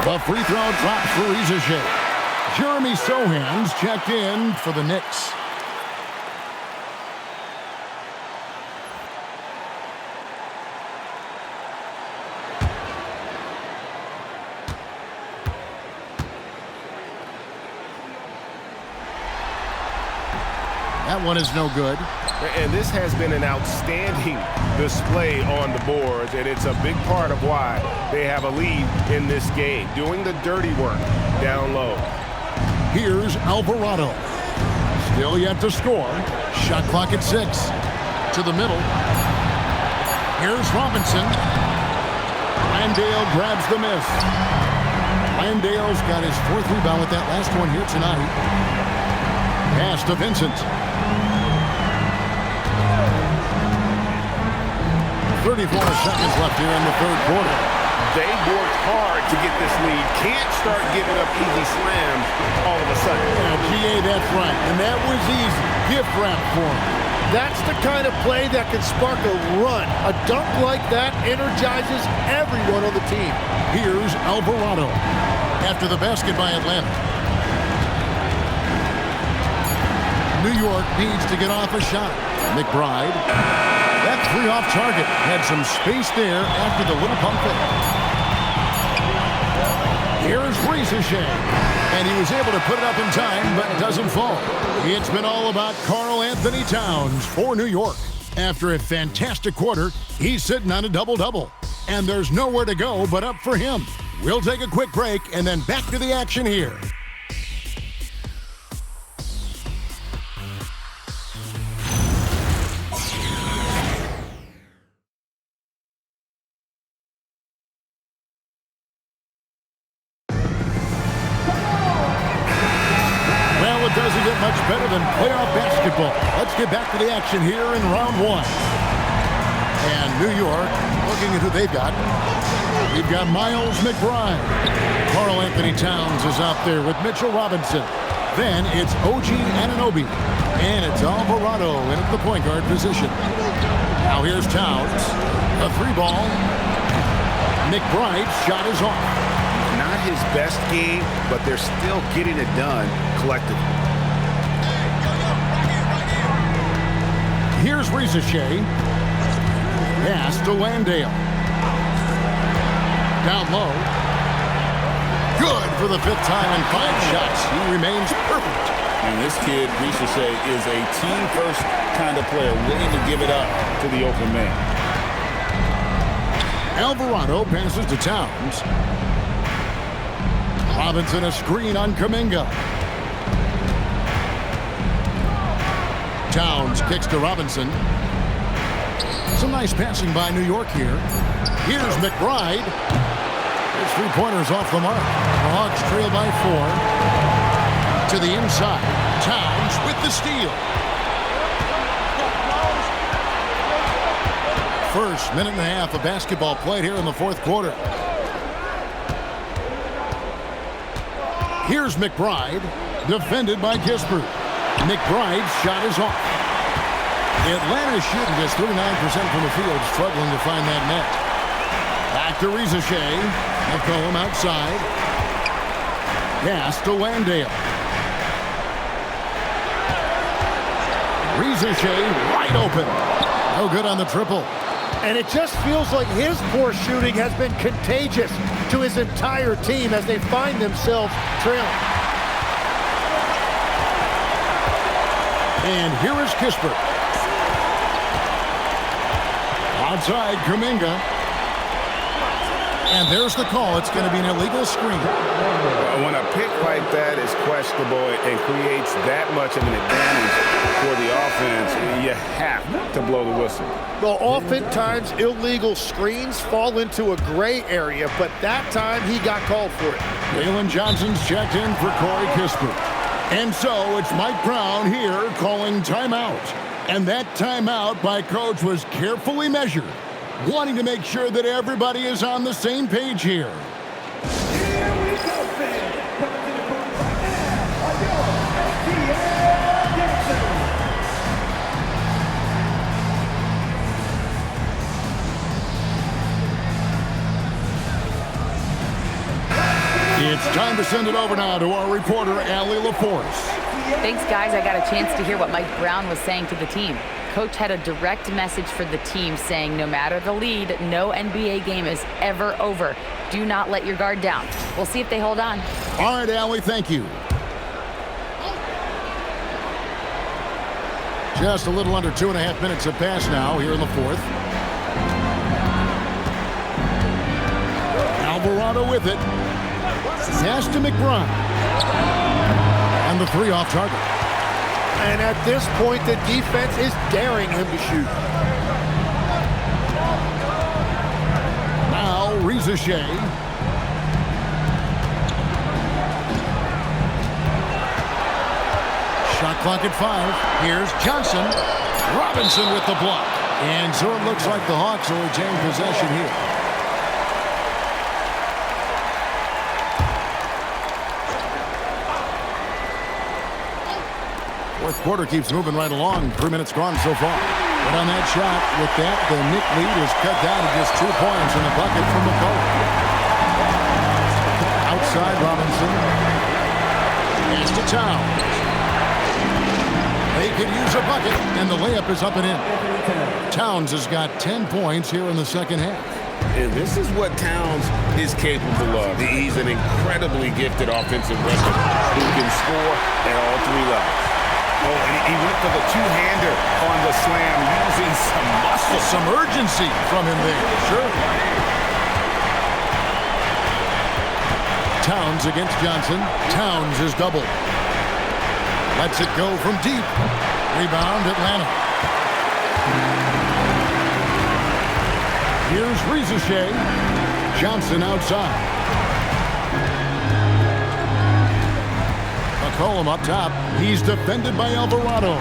The free throw drops for Rieseshay. Jeremy Sohan's checked in for the Knicks. That one is no good. And this has been an outstanding display on the boards, and it's a big part of why they have a lead in this game, doing the dirty work down low. Here's Alvarado. Still yet to score. Shot clock at 6. To the middle. Here's Robinson. Landale grabs the miss. Landale's got his 4th rebound with that last one here tonight. Pass to Vincent. 34 seconds left here in the third quarter. They worked hard to get this lead. Can't start giving up easy slams all of a sudden. Yeah, GA, that's right. And that was easy. Gift wrap for him. That's the kind of play that can spark a run. A dunk like that energizes everyone on the team. Here's Alvarado after the basket by Atlanta. New York needs to get off a shot. McBride. That 3 off target. Had some space there after the little pump fake. Here's Rieseshay. And he was able to put it up in time, but doesn't fall. It's been all about Karl Anthony Towns for New York. After a fantastic quarter, he's sitting on a double-double. And there's nowhere to go but up for him. We'll take a quick break and then back to the action here. get back to the action here in round one. And New York, looking at who they've got. We've got Miles McBride. Karl Anthony Towns is out there with Mitchell Robinson. Then it's OG Anunoby. And it's Alvarado in at the point guard position. Now here's Towns. A three ball. McBride's shot is off. Not his best game, but they're still getting it done collectively. Here's Rizachet. Pass to Landale. Down low. Good for the fifth time in 5 shots. He remains perfect. And this kid, Rizachet, is a team-first kind of player, willing to give it up to the open man. Alvarado passes to Towns. Robinson a screen on Kuminga. Towns kicks to Robinson. Some nice passing by New York here. Here's McBride. His three-pointers off the mark. The Hawks trail by 4. To the inside. Towns with the steal. First minute and a half of basketball played here in the fourth quarter. Here's McBride, defended by Kispert. McBride's shot is off. Atlanta shooting just 39% from the field, struggling to find that net. Back to Rizachet. McCollum outside. Pass to Landale. Rizachet wide open. No good on the triple. And it just feels like his poor shooting has been contagious to his entire team as they find themselves trailing. And here is Kispert. Outside, Kuminga. And there's the call. It's going to be an illegal screen. When a pick like that is questionable and creates that much of an advantage for the offense, you have to blow the whistle. Well, oftentimes illegal screens fall into a gray area, but that time he got called for it. Jalen Johnson's checked in for Corey Kispert. And so it's Mike Brown here calling timeout. And that timeout by Coach was carefully measured, wanting to make sure that everybody is on the same page here. Here we go, fans. Coming to the booth right now are your NBA dancers. It's time to send it over now to our reporter, Allie LaForce. Thanks, guys. I got a chance to hear what Mike Brown was saying to the team. Coach had a direct message for the team saying no matter the lead, no NBA game is ever over. Do not let your guard down. We'll see if they hold on. All right, Allie, thank you. Just a little under 2.5 minutes have passed now here in the fourth. Alvarado with it. Pass to McBride. And the three off target. And at this point, the defense is daring him to shoot. Now, Rizachet. Shot clock at 5. Here's Johnson. Robinson with the block. And so it looks like the Hawks will retain possession here. Fourth quarter keeps moving right along. 3 minutes gone so far. But on that shot, with that, the Knicks lead is cut down to just 2 points in the bucket from McCollum. Outside Robinson. Pass to Towns. They could use a bucket, and the layup is up and in. Towns has got 10 points here in the second half. And this is what Towns is capable of. He's an incredibly gifted offensive weapon who can score at all 3 levels. Oh, and he went for the two-hander on the slam, using some muscle. Some urgency from him there. Sure. Towns against Johnson. Towns is doubled. Lets it go from deep. Rebound, Atlanta. Here's Rizachet. Johnson outside. McCollum up top. He's defended by Alvarado.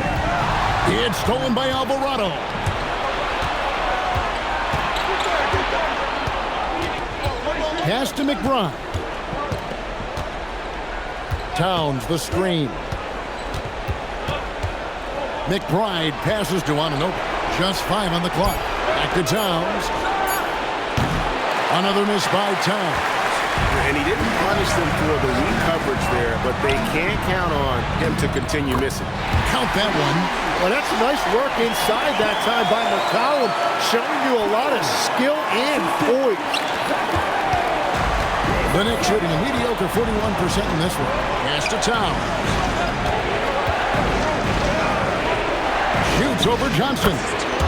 It's stolen by Alvarado. Pass to McBride. Towns the screen. McBride passes to Anunoby. Just 5 on the clock. Back to Towns. Another miss by Towns. And he didn't punish them for the weak coverage there, but they can't count on him to continue missing. Count that one. Well, that's nice work inside that time by McCollum, showing you a lot of skill and poise. The Knicks shooting a mediocre 41% in this one. Pass to Towns. Shoots over Johnson.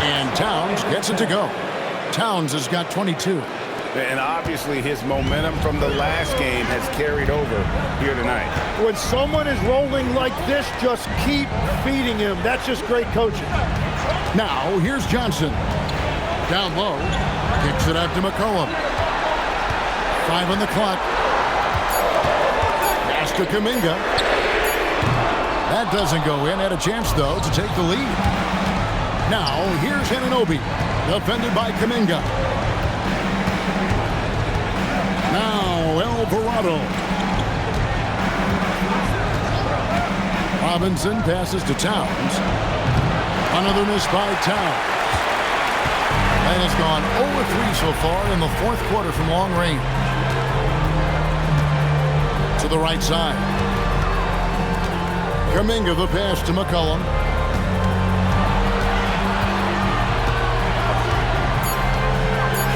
And Towns gets it to go. Towns has got 22. And obviously his momentum from the last game has carried over here tonight. When someone is rolling like this, just keep feeding him. That's just great coaching. Now, here's Johnson. Down low. Kicks it out to McCollum. 5 on the clock. Pass to Kuminga. That doesn't go in. Had a chance, though, to take the lead. Now, here's Anunoby. Defended by Kuminga. Now, Alvarado. Robinson passes to Towns. Another miss by Towns. And has gone 0-3 so far in the fourth quarter from long range. To the right side. Kuminga the pass to McCollum.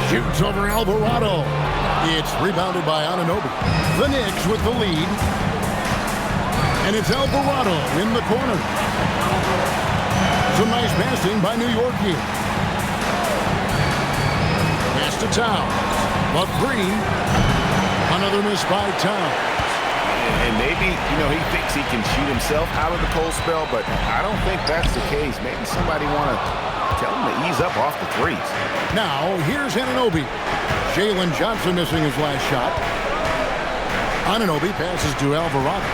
Shoots over Alvarado. It's rebounded by Anunoby. The Knicks with the lead. And it's Alvarado in the corner. Some nice passing by New York here. Pass to Towns. A 3. Another miss by Towns. And maybe, he thinks he can shoot himself out of the cold spell, but I don't think that's the case. Maybe somebody want to tell him to ease up off the threes. Now, here's Anunoby. Jalen Johnson missing his last shot. Anunoby passes to Alvarado.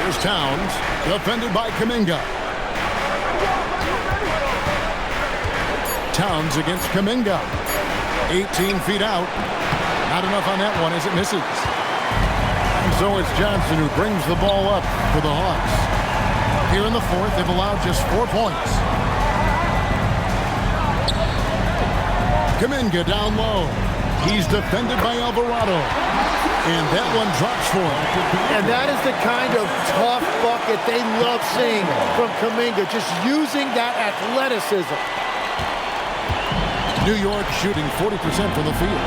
Here's Towns, defended by Kuminga. Towns against Kuminga. 18 feet out. Not enough on that one as it misses. And so it's Johnson who brings the ball up for the Hawks. Here in the fourth, they've allowed just 4 points. Kuminga down low. He's defended by Alvarado. And that one drops for him. And that is the kind of tough bucket they love seeing from Kuminga, just using that athleticism. New York shooting 40% from the field.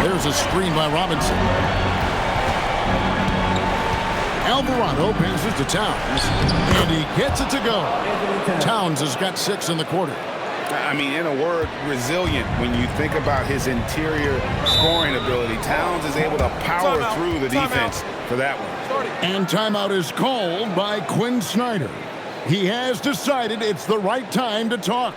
There's a screen by Robinson. Alvarado passes to Towns. And he gets it to go. Towns has got 6 in the quarter. I mean, in a word, resilient. When you think about his interior scoring ability, Towns is able to power through the defense for that one. And timeout is called by Quinn Snyder. He has decided it's the right time to talk.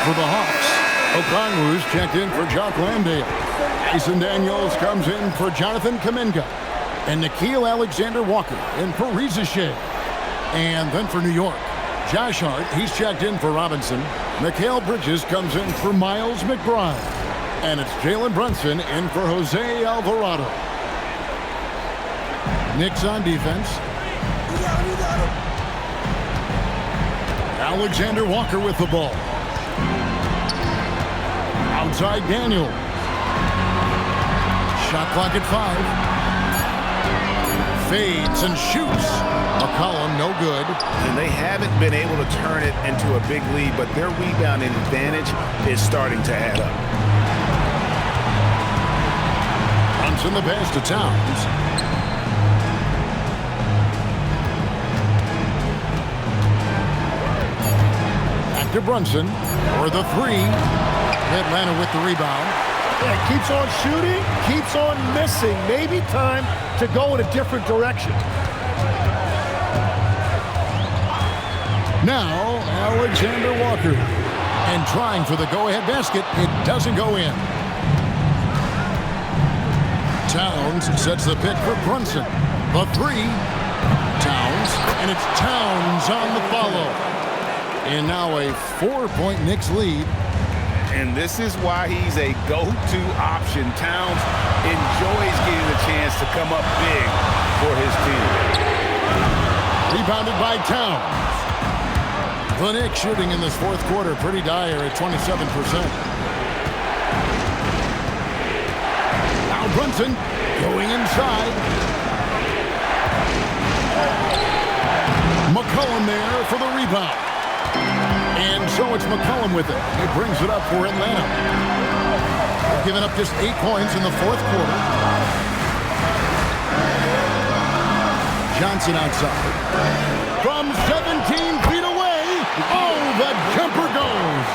For the Hawks, Okongwu's checked in for Jock Landale. Jason Daniels comes in for Jonathan Kuminga. And Nickeil Alexander-Walker in for Reza Shea. And then for New York, Josh Hart, he's checked in for Robinson. Mikal Bridges comes in for Miles McBride. And it's Jalen Brunson in for Jose Alvarado. Knicks on defense. Alexander-Walker with the ball. Outside Daniel. Shot clock at 5. Fades and shoots. McCollum, no good. And they haven't been able to turn it into a big lead, but their rebounding advantage is starting to add up. Brunson the pass to Towns. Back to Brunson for the 3. Atlanta with the rebound. Yeah, keeps on shooting, keeps on missing. Maybe time to go in a different direction. Now, Alexander Walker. And trying for the go-ahead basket. It doesn't go in. Towns sets the pick for Brunson. The three. Towns, and it's Towns on the follow. And now a 4-point Knicks lead. And this is why he's a go-to option. Towns enjoys getting the chance to come up big for his team. Rebounded by Towns. The Knicks shooting in this fourth quarter pretty dire at 27%. Now Brunson going inside. McCollum there for the rebound. And so it's McCollum with it. He brings it up for Atlanta. They've given up just 8 points in the fourth quarter. Johnson outside. From 17 feet away. Oh, the jumper goes.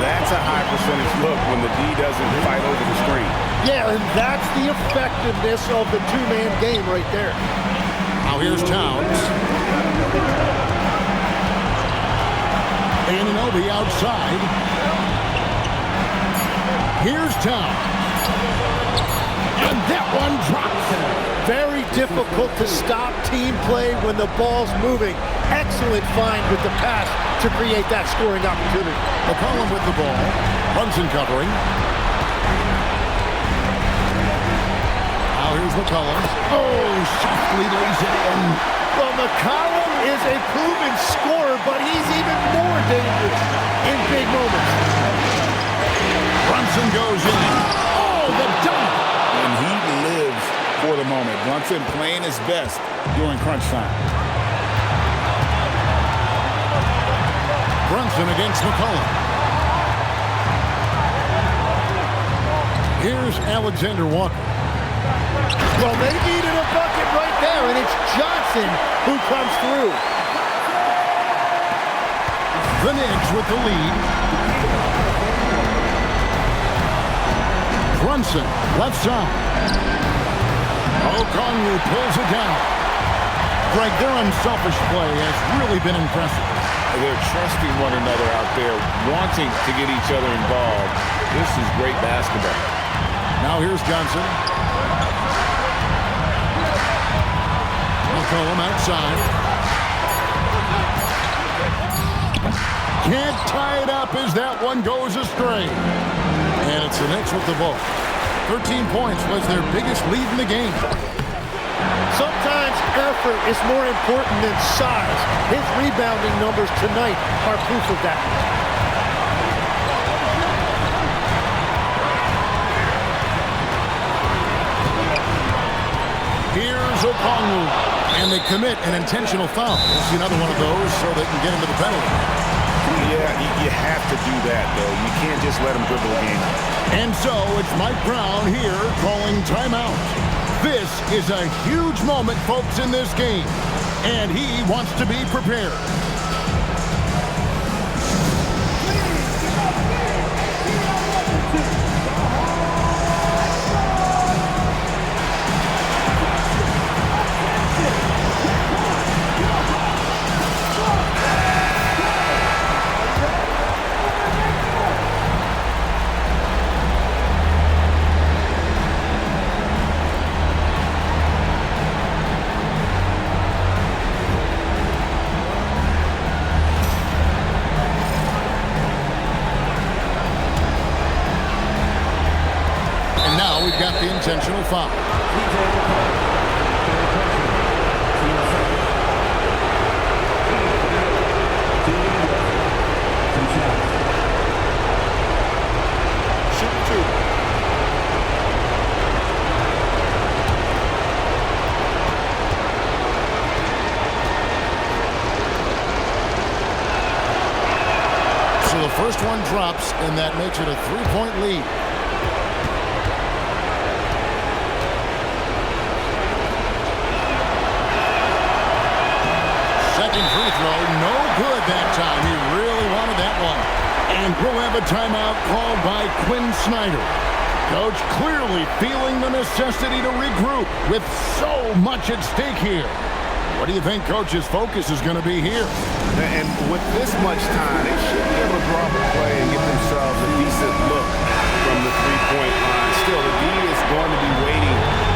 That's a high percentage look when the D doesn't fight over the screen. Yeah, and that's the effectiveness of the two-man game right there. Now here's Towns. Anunoby outside. Here's Towns. And that one drops. Very difficult to stop team play when the ball's moving. Excellent find with the pass to create that scoring opportunity. McCollum with the ball. Brunson covering. Now here's McCollum. Oh, softly lays it in. Well, McCollum is a proven scorer, but he's even more dangerous in big moments. Brunson goes in. Oh, the dunk. And he lives for the moment. Brunson playing his best during crunch time. Brunson against McCollum. Here's Alexander Walker. Well, they needed a bucket right there, and it's Johnson who comes through. The Knicks with the lead. Brunson, left side. Okongwu pulls it down. Greg, their unselfish play has really been impressive. They're trusting one another out there, wanting to get each other involved. This is great basketball. Now here's Johnson. McCollum outside. Can't tie it up as that one goes astray. And it's the Knicks with the ball. 13 points was their biggest lead in the game. Sometimes effort is more important than size. His rebounding numbers tonight are proof of that. Here's Okongwu. And they commit an intentional foul. We'll see another one of those so they can get into the penalty. Yeah, you have to do that, though. You can't just let him dribble a game. And so it's Mike Brown here calling timeout. This is a huge moment, folks, in this game. And he wants to be prepared. We've got the intentional foul. So the first one drops, and that makes it a 3-point lead. Second free throw, no good that time. He really wanted that one. And we'll have a timeout called by Quinn Snyder. Coach clearly feeling the necessity to regroup with so much at stake here. What do you think Coach's focus is going to be here? And with this much time, they should be able to draw up a play and get themselves a decent look from the three-point line. Still, the D is going to be waiting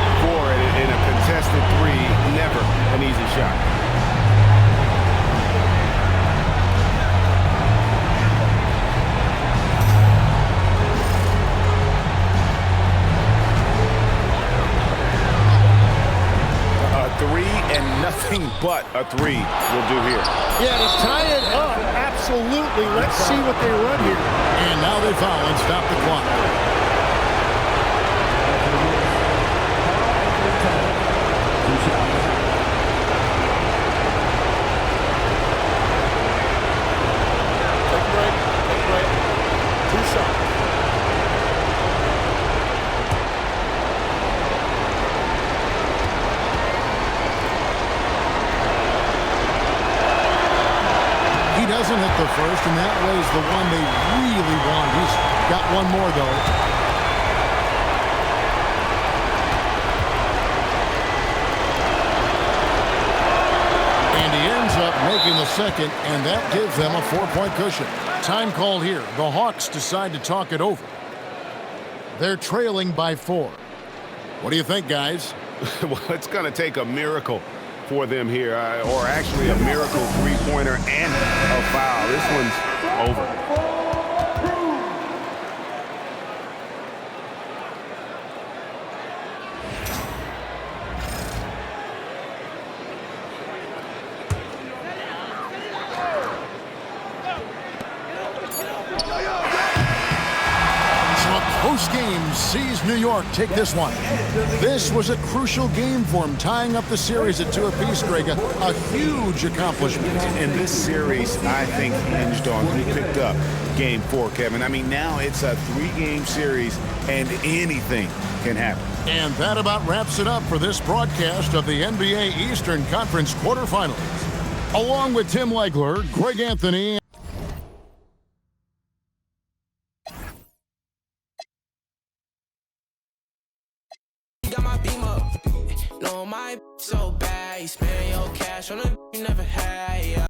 and nothing but a three will do here. Yeah, to tie it up, absolutely. Let's see what they run here. And now they foul and stop the clock. Take a break. 2 shots. He doesn't hit the first, and that was the one they really want. He's got one more, though. And he ends up making the second, and that gives them a 4-point cushion. Time called here. The Hawks decide to talk it over. They're trailing by 4. What do you think, guys? Well, it's going to take a miracle for them here, or actually a miracle three-pointer and a foul. This one's over. Close game sees New York take this one. This was a crucial game for him, tying up the series at 2 apiece, Greg. A huge accomplishment. And this series, I think, hinged on who picked up Game 4, Kevin. I mean, now it's a 3-game series, and anything can happen. And that about wraps it up for this broadcast of the NBA Eastern Conference quarterfinals. Along with Tim Legler, Greg Anthony, No, my so bad, you spend your cash on a you never had.